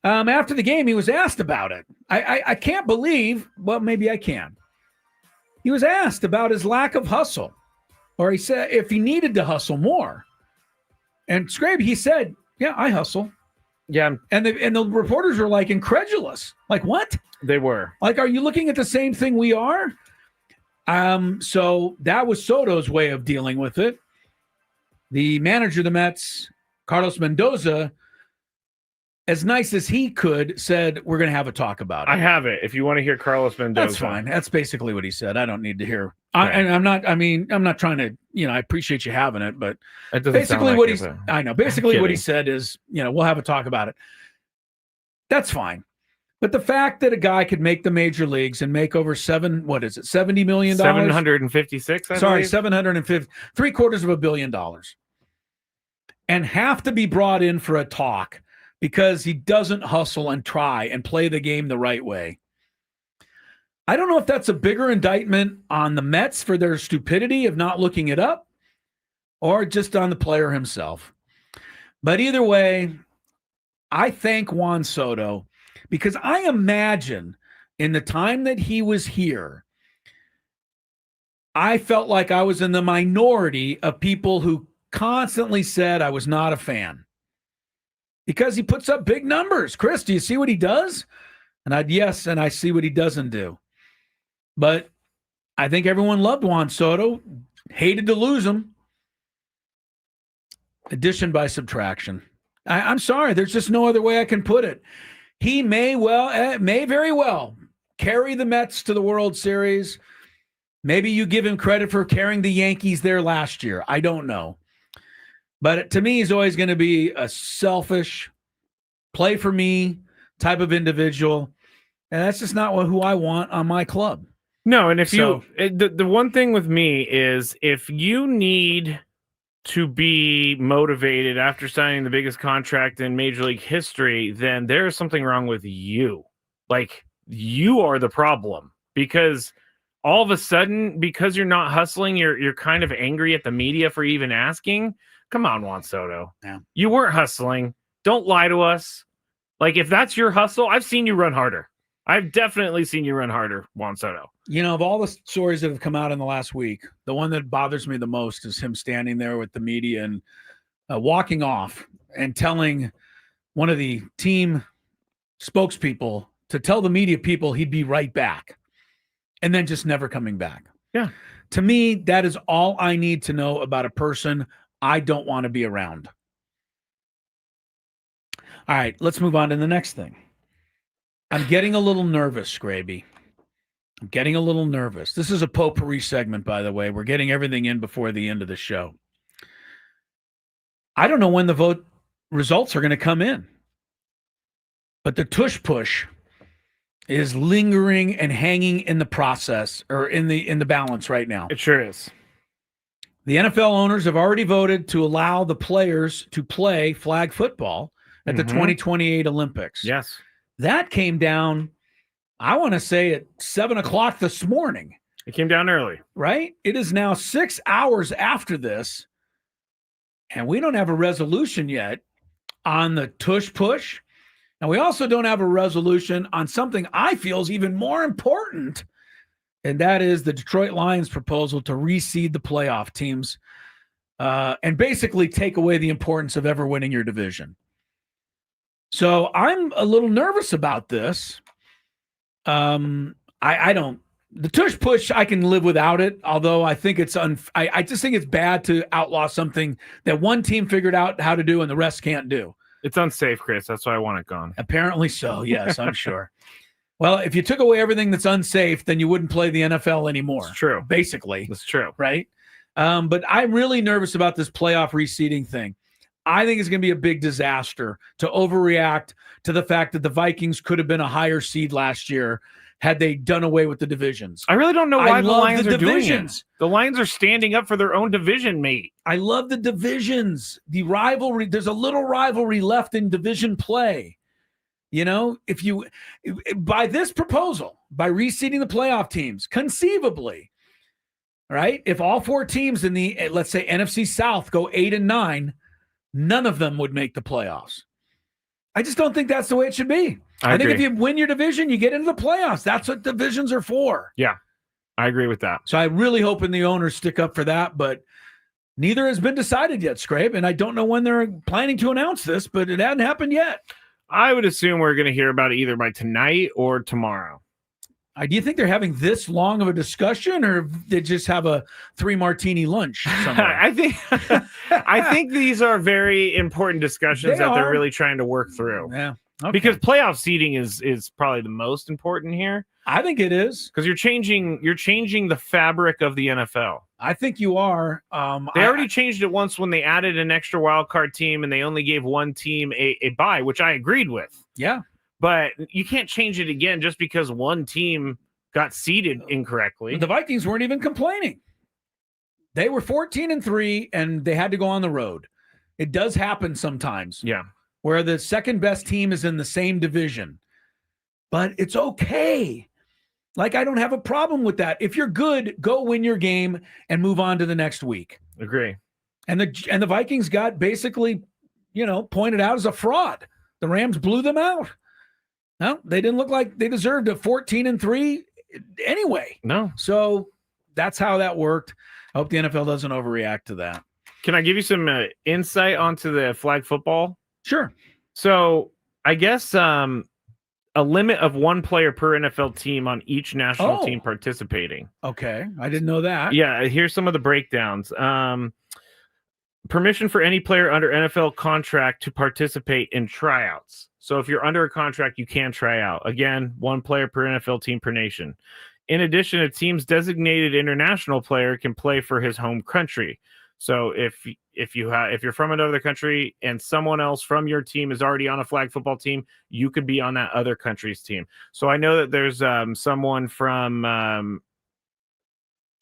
After the game, he was asked about it. I can't believe, well, maybe I can. He was asked about his lack of hustle, or he said if he needed to hustle more. And Scraby, he said, yeah, I hustle. Yeah. And the reporters were like incredulous. Like, what? They were. Like, are you looking at the same thing we are? So that was Soto's way of dealing with it. The manager of the Mets, Carlos Mendoza, as nice as he could, said, we're going to have a talk about it. I have it. If you want to hear Carlos Mendoza. That's fine. That's basically what he said. I don't need to hear. Okay. I'm not trying to, I appreciate you having it, but It doesn't basically sound what like he's, it, but- I know, basically I'm what he kidding. said is, we'll have a talk about it. That's fine. But the fact that a guy could make the major leagues and make over $70 million? 756, Sorry, believe? 750, $750 million. And have to be brought in for a talk because he doesn't hustle and try and play the game the right way. I don't know if that's a bigger indictment on the Mets for their stupidity of not looking it up or just on the player himself. But either way, I thank Juan Soto because I imagine in the time that he was here, I felt like I was in the minority of people who constantly said I was not a fan because he puts up big numbers. Chris, do you see what he does? And I see what he doesn't do. But I think everyone loved Juan Soto, hated to lose him. Addition by subtraction. I'm sorry. There's just no other way I can put it. He may very well carry the Mets to the World Series. Maybe you give him credit for carrying the Yankees there last year. I don't know. But to me, he's always going to be a selfish, play for me type of individual. And that's just not who I want on my club. No, and the one thing with me is if you need to be motivated after signing the biggest contract in Major League history, then there's something wrong with you. Like, you are the problem because all of a sudden, because you're not hustling, you're kind of angry at the media for even asking. Come on, Juan Soto. Yeah. You weren't hustling. Don't lie to us. Like, if that's your hustle, I've seen you run harder. I've definitely seen you run harder, Juan Soto. You know, of all the stories that have come out in the last week, the one that bothers me the most is him standing there with the media and walking off and telling one of the team spokespeople to tell the media people he'd be right back and then just never coming back. Yeah. To me, that is all I need to know about a person I don't want to be around. All right, let's move on to the next thing. I'm getting a little nervous, Scraby. I'm getting a little nervous. This is a potpourri segment, by the way. We're getting everything in before the end of the show. I don't know when the vote results are going to come in, but the tush push is lingering and hanging in the process or in the balance right now. It sure is. The NFL owners have already voted to allow the players to play flag football at the 2028 Olympics. Yes. That came down, I want to say, at 7 o'clock this morning. It came down early. Right? It is now 6 hours after this, and we don't have a resolution yet on the tush push. And we also don't have a resolution on something I feel is even more important, and that is the Detroit Lions' proposal to reseed the playoff teams and basically take away the importance of ever winning your division. So I'm a little nervous about this. I don't. The tush push, I can live without it, although I think it's I just think it's bad to outlaw something that one team figured out how to do and the rest can't do. It's unsafe, Chris. That's why I want it gone. Apparently so, yes, I'm sure. Well, if you took away everything that's unsafe, then you wouldn't play the NFL anymore. It's true. Basically. It's true. Right? But I'm really nervous about this playoff reseeding thing. I think it's going to be a big disaster to overreact to the fact that the Vikings could have been a higher seed last year had they done away with the divisions. I really don't know why the Lions are doing it. The Lions are standing up for their own division, mate. I love the divisions. The rivalry, there's a little rivalry left in division play. You know, if you, by this proposal, by reseeding the playoff teams, conceivably, right? If all four teams in the, let's say, NFC South go 8-9, none of them would make the playoffs. I just don't think that's the way it should be. I think if you win your division, you get into the playoffs. That's what divisions are for. Yeah, I agree with that. So I really hoping the owners stick up for that, but neither has been decided yet, Scrape, and I don't know when they're planning to announce this, but it hasn't happened yet. I would assume we're going to hear about it either by tonight or tomorrow. Do you think they're having this long of a discussion, or they just have a 3-martini lunch somewhere? I think these are very important discussions they're really trying to work through. Yeah, okay. Because playoff seeding is probably the most important here. I think it is, because you're changing the fabric of the NFL. I think you are. They already changed it once when they added an extra wild card team and they only gave one team a bye, which I agreed with. Yeah. But you can't change it again just because one team got seeded incorrectly. The Vikings weren't even complaining. They were 14-3, and they had to go on the road. It does happen sometimes. Yeah. Where the second best team is in the same division. But it's okay. Like, I don't have a problem with that. If you're good, go win your game and move on to the next week. Agree. And the Vikings got basically, pointed out as a fraud. The Rams blew them out. No, they didn't look like they deserved a 14-3 anyway. No. So that's how that worked. I hope the NFL doesn't overreact to that. Can I give you some insight onto the flag football? Sure. So I guess a limit of one player per NFL team on each national team participating. Okay. I didn't know that. Yeah. Here's some of the breakdowns. Permission for any player under NFL contract to participate in tryouts. So if you're under a contract, you can try out. Again, one player per NFL team per nation. In addition, a team's designated international player can play for his home country. So if you're from another country and someone else from your team is already on a flag football team, you could be on that other country's team. So I know that there's someone from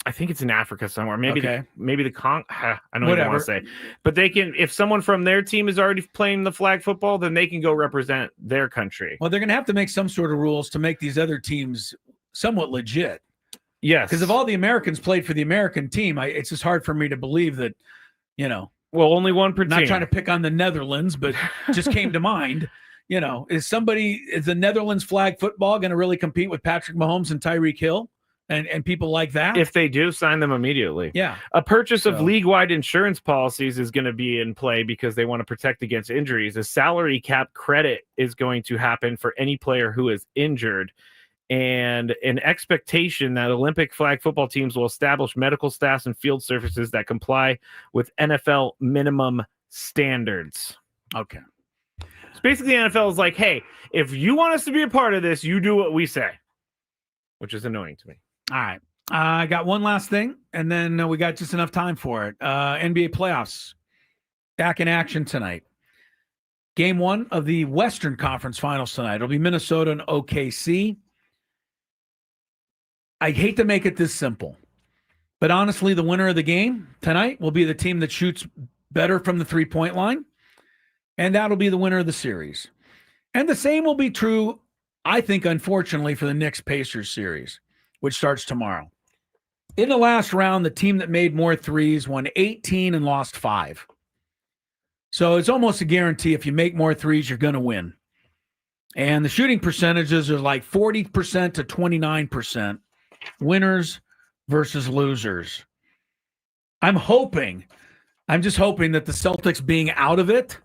I think it's in Africa somewhere. Maybe the Congo. I don't even want to say. But they can, if someone from their team is already playing the flag football, then they can go represent their country. Well, they're going to have to make some sort of rules to make these other teams somewhat legit. Yes. Because if all the Americans played for the American team, it's just hard for me to believe that, Well, only one per team. Not trying to pick on the Netherlands, but just came to mind. is the Netherlands flag football going to really compete with Patrick Mahomes and Tyreek Hill and people like that? If they do, sign them immediately. Yeah. A purchase of league-wide insurance policies is going to be in play because they want to protect against injuries. A salary cap credit is going to happen for any player who is injured, and an expectation that Olympic flag football teams will establish medical staffs and field services that comply with NFL minimum standards. Okay. So basically, the NFL is like, hey, if you want us to be a part of this, you do what we say, which is annoying to me. All right. I got one last thing, and then we got just enough time for it. NBA playoffs back in action tonight. Game 1 of the Western Conference Finals tonight. It'll be Minnesota and OKC. I hate to make it this simple, but honestly, the winner of the game tonight will be the team that shoots better from the three-point line, and that'll be the winner of the series. And the same will be true, I think, unfortunately, for the Knicks-Pacers series, which starts tomorrow. In the last round, the team that made more threes won 18 and lost 5. So it's almost a guarantee if you make more threes, you're going to win. And the shooting percentages are like 40% to 29%. Winners versus losers. I'm just hoping that the Celtics being out of it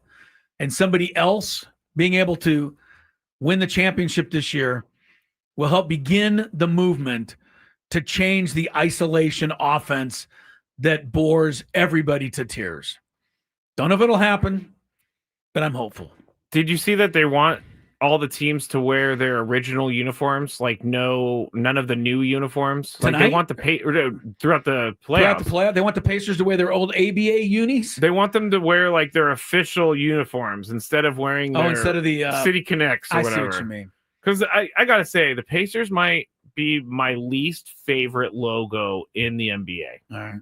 and somebody else being able to win the championship this year will help begin the movement to change the isolation offense that bores everybody to tears. Don't know if it'll happen, but I'm hopeful. Did you see that they want all the teams to wear their original uniforms, like none of the new uniforms? Tonight? Like they want throughout the playoffs. They want the Pacers to wear their old ABA unis. They want them to wear like their official uniforms instead of wearing instead of the City Connects or whatever. I see what you mean. Because I gotta say, the Pacers might be my least favorite logo in the NBA. All right.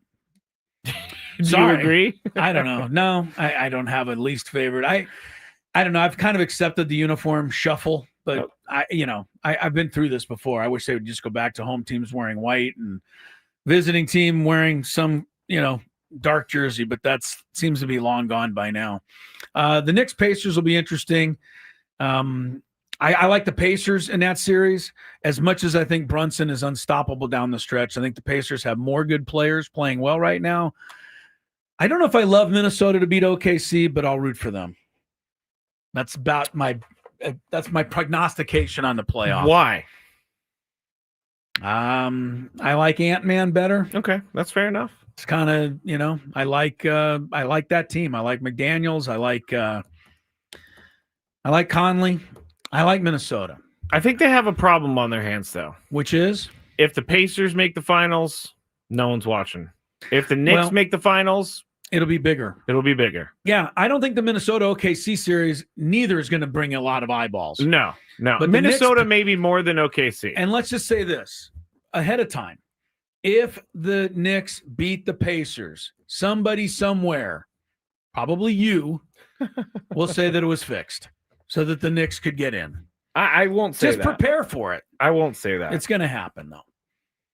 Do you agree? I don't know. No, I don't have a least favorite. I don't know. I've kind of accepted the uniform shuffle, but I've been through this before. I wish they would just go back to home teams wearing white and visiting team wearing some, dark jersey, but that seems to be long gone by now. The Knicks Pacers will be interesting. I like the Pacers in that series as much as I think Brunson is unstoppable down the stretch. I think the Pacers have more good players playing well right now. I don't know if I love Minnesota to beat OKC, but I'll root for them. That's about my prognostication on the playoffs. Why? I like Ant-Man better. Okay, that's fair enough. It's kind of, I like that team. I like McDaniels. I like Conley. I like Minnesota. I think they have a problem on their hands, though. Which is? If the Pacers make the finals, no one's watching. If the Knicks make the finals, it'll be bigger. It'll be bigger. Yeah, I don't think the Minnesota OKC series neither is going to bring a lot of eyeballs. No. But Minnesota maybe more than OKC. And let's just say this ahead of time. If the Knicks beat the Pacers, somebody somewhere, probably you, will say that it was fixed so that the Knicks could get in. I won't say that. Just prepare for it. I won't say that. It's going to happen, though.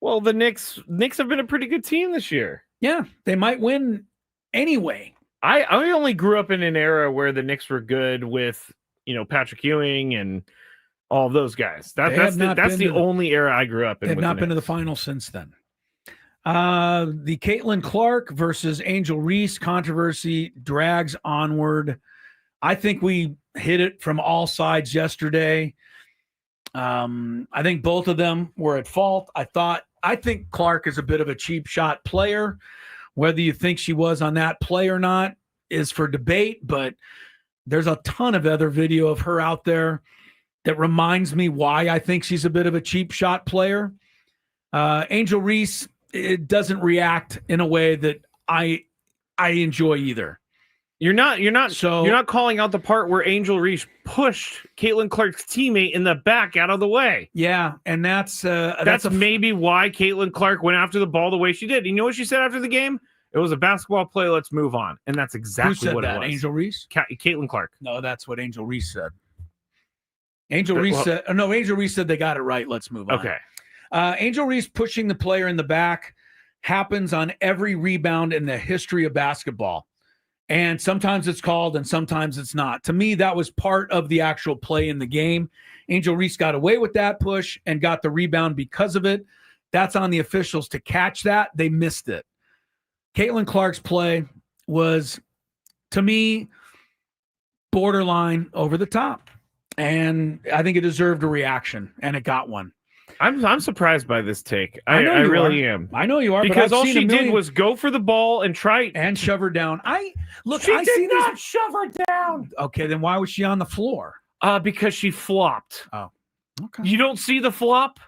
Well, the Knicks have been a pretty good team this year. Yeah, they might win anyway. I only grew up in an era where the Knicks were good with, Patrick Ewing and all of those guys. That's the only era I grew up in. They've not been to the finals since then. The Caitlin Clark versus Angel Reese controversy drags onward. I think we hit it from all sides yesterday. I think both of them were at fault. I think Clark is a bit of a cheap shot player. Whether you think she was on that play or not is for debate, but there's a ton of other video of her out there that reminds me why I think she's a bit of a cheap shot player. Angel Reese, it doesn't react in a way that I enjoy either. You're not calling out the part where Angel Reese pushed Caitlin Clark's teammate in the back out of the way. Yeah, and that's maybe why Caitlin Clark went after the ball the way she did. You know what she said after the game? It was a basketball play. Let's move on. And that's exactly what it was. Angel Reese? Caitlin Clark. No, that's what Angel Reese said. Angel Reese said they got it right. Let's move on. Okay. Angel Reese pushing the player in the back happens on every rebound in the history of basketball. And sometimes it's called and sometimes it's not. To me, that was part of the actual play in the game. Angel Reese got away with that push and got the rebound because of it. That's on the officials to catch that. They missed it. Caitlin Clark's play was, to me, borderline over the top. And I think it deserved a reaction, and it got one. I'm surprised by this take. I really am. I know you are, because all she did was go for the ball and try and shove her down. She did not shove her down. Okay, then why was she on the floor? Because she flopped. Oh, okay. You don't see the flop?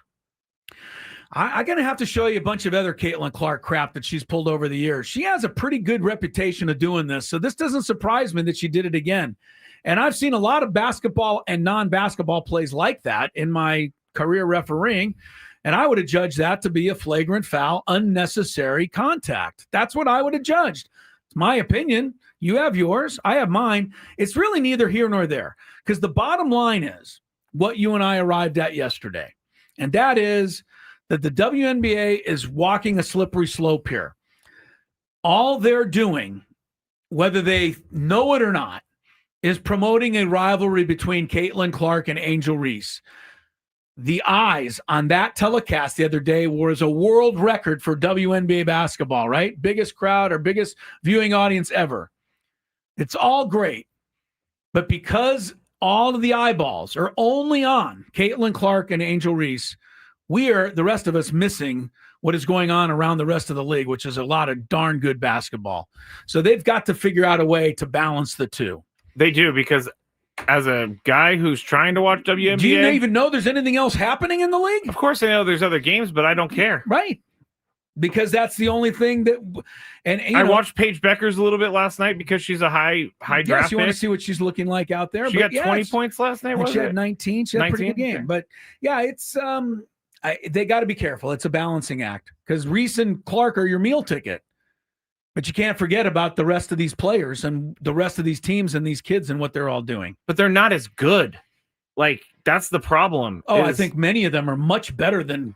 I'm going to have to show you a bunch of other Caitlin Clark crap that she's pulled over the years. She has a pretty good reputation of doing this, so this doesn't surprise me that she did it again. And I've seen a lot of basketball and non-basketball plays like that in my career refereeing, and I would have judged that to be a flagrant foul, unnecessary contact. That's what I would have judged. It's my opinion. You have yours. I have mine. It's really neither here nor there, because the bottom line is what you and I arrived at yesterday, and that is that the WNBA is walking a slippery slope here. All they're doing, whether they know it or not, is promoting a rivalry between Caitlin Clark and Angel Reese. The eyes on that telecast the other day was a world record for WNBA basketball, right? Biggest crowd or biggest viewing audience ever. It's all great. But because all of the eyeballs are only on Caitlin Clark and Angel Reese, we are, the rest of us, missing what is going on around the rest of the league, which is a lot of darn good basketball. So they've got to figure out a way to balance the two. They do, because as a guy who's trying to watch WNBA... Do you even know there's anything else happening in the league? Of course I know there's other games, but I don't care. Right. Because that's the only thing that... And I watched Paige Beckers a little bit last night because she's a high draft yes, you want to pick. see what she's looking like out there. She got 20 points last night, She had 19. She had a pretty good game. Okay. But, yeah, it's... they got to be careful. It's a balancing act, because Reese and Clark are your meal ticket. But you can't forget about the rest of these players and the rest of these teams and these kids and what they're all doing. But they're not as good. Like, that's the problem. I think many of them are much better than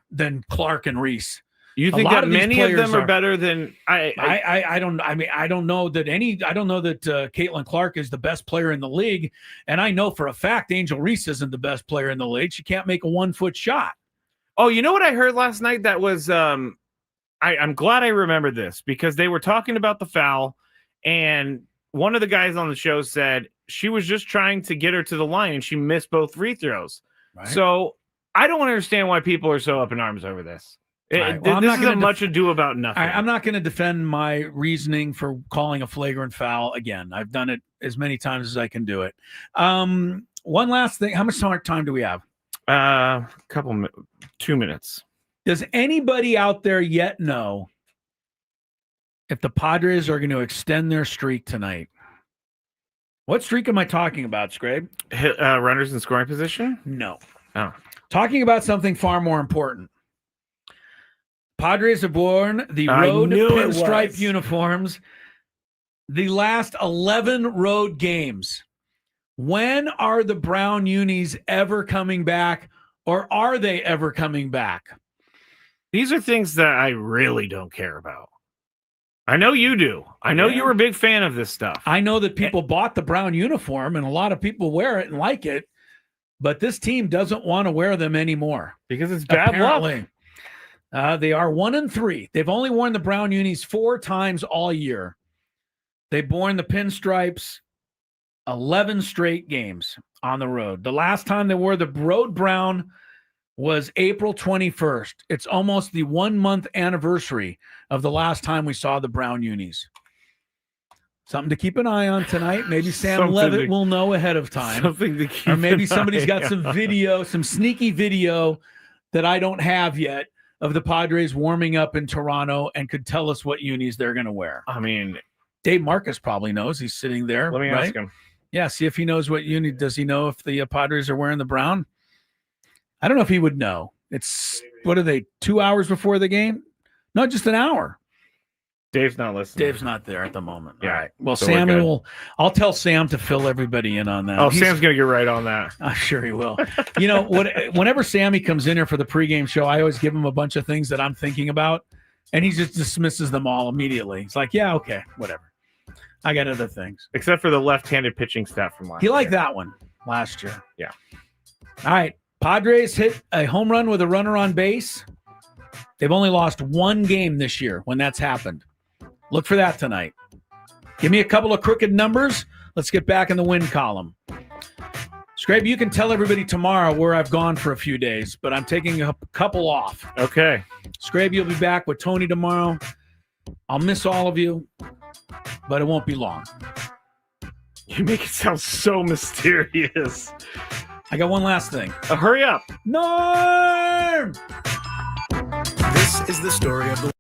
Clark and Reese. You think that many of them are better than I don't. I mean, I don't know that Caitlin Clark is the best player in the league, and I know for a fact Angel Reese isn't the best player in the league. She can't make a 1-foot shot. Oh, you know what I heard last night? That was I'm glad I remember this, because they were talking about the foul, and one of the guys on the show said she was just trying to get her to the line and she missed both free throws. Right. So I don't understand why people are so up in arms over this. Right. Well, this isn't much ado about nothing. I'm not going to defend my reasoning for calling a flagrant foul again. I've done it as many times as I can do it. One last thing. How much time do we have? 2 minutes. Does anybody out there yet know if the Padres are going to extend their streak tonight? What streak am I talking about, Scrape? Runners in scoring position? No. Oh. Talking about something far more important. Padres have worn the road pinstripe uniforms the last 11 road games. When are the Brown Unis ever coming back, or are they ever coming back? These are things that I really don't care about. I know you do. I know you were a big fan of this stuff. I know that people bought the brown uniform, and a lot of people wear it and like it, but this team doesn't want to wear them anymore. Because it's bad luck. They are 1-3. They've only worn the brown unis 4 times all year. They've worn the pinstripes 11 straight games on the road. The last time they wore the road brown was April 21st. It's almost the 1-month anniversary of the last time we saw the brown unis. Something to keep an eye on tonight. Maybe Sam Levitt will know ahead of time. Something to keep or maybe somebody's got on. some video, some sneaky video that I don't have yet of the Padres warming up in Toronto and could tell us what unis they're going to wear. I mean, Dave Marcus probably knows. He's sitting there. Let me ask him. Yeah, see if he knows what uni. Does he know if the Padres are wearing the brown? I don't know if he would know. It's, what are they, 2 hours before the game? No, just an hour. Dave's not listening. Dave's not there at the moment. Yeah. All right. Well, So Sam I'll tell Sam to fill everybody in on that. Oh, Sam's going to get right on that. I'm sure he will. You know, whenever Sammy comes in here for the pregame show, I always give him a bunch of things that I'm thinking about, and he just dismisses them all immediately. It's like, yeah, okay, whatever. I got other things. Except for the left-handed pitching stat from last He year. liked that one last year. Yeah. All right. Padres hit a home run with a runner on base. They've only lost one game this year when that's happened. Look for that tonight. Give me a couple of crooked numbers. Let's get back in the win column. Scrape, you can tell everybody tomorrow where I've gone for a few days, but I'm taking a couple off. Okay. Scrape, you'll be back with Tony tomorrow. I'll miss all of you, but it won't be long. You make it sound so mysterious. I got one last thing. Hurry up. Norm! This is the story of the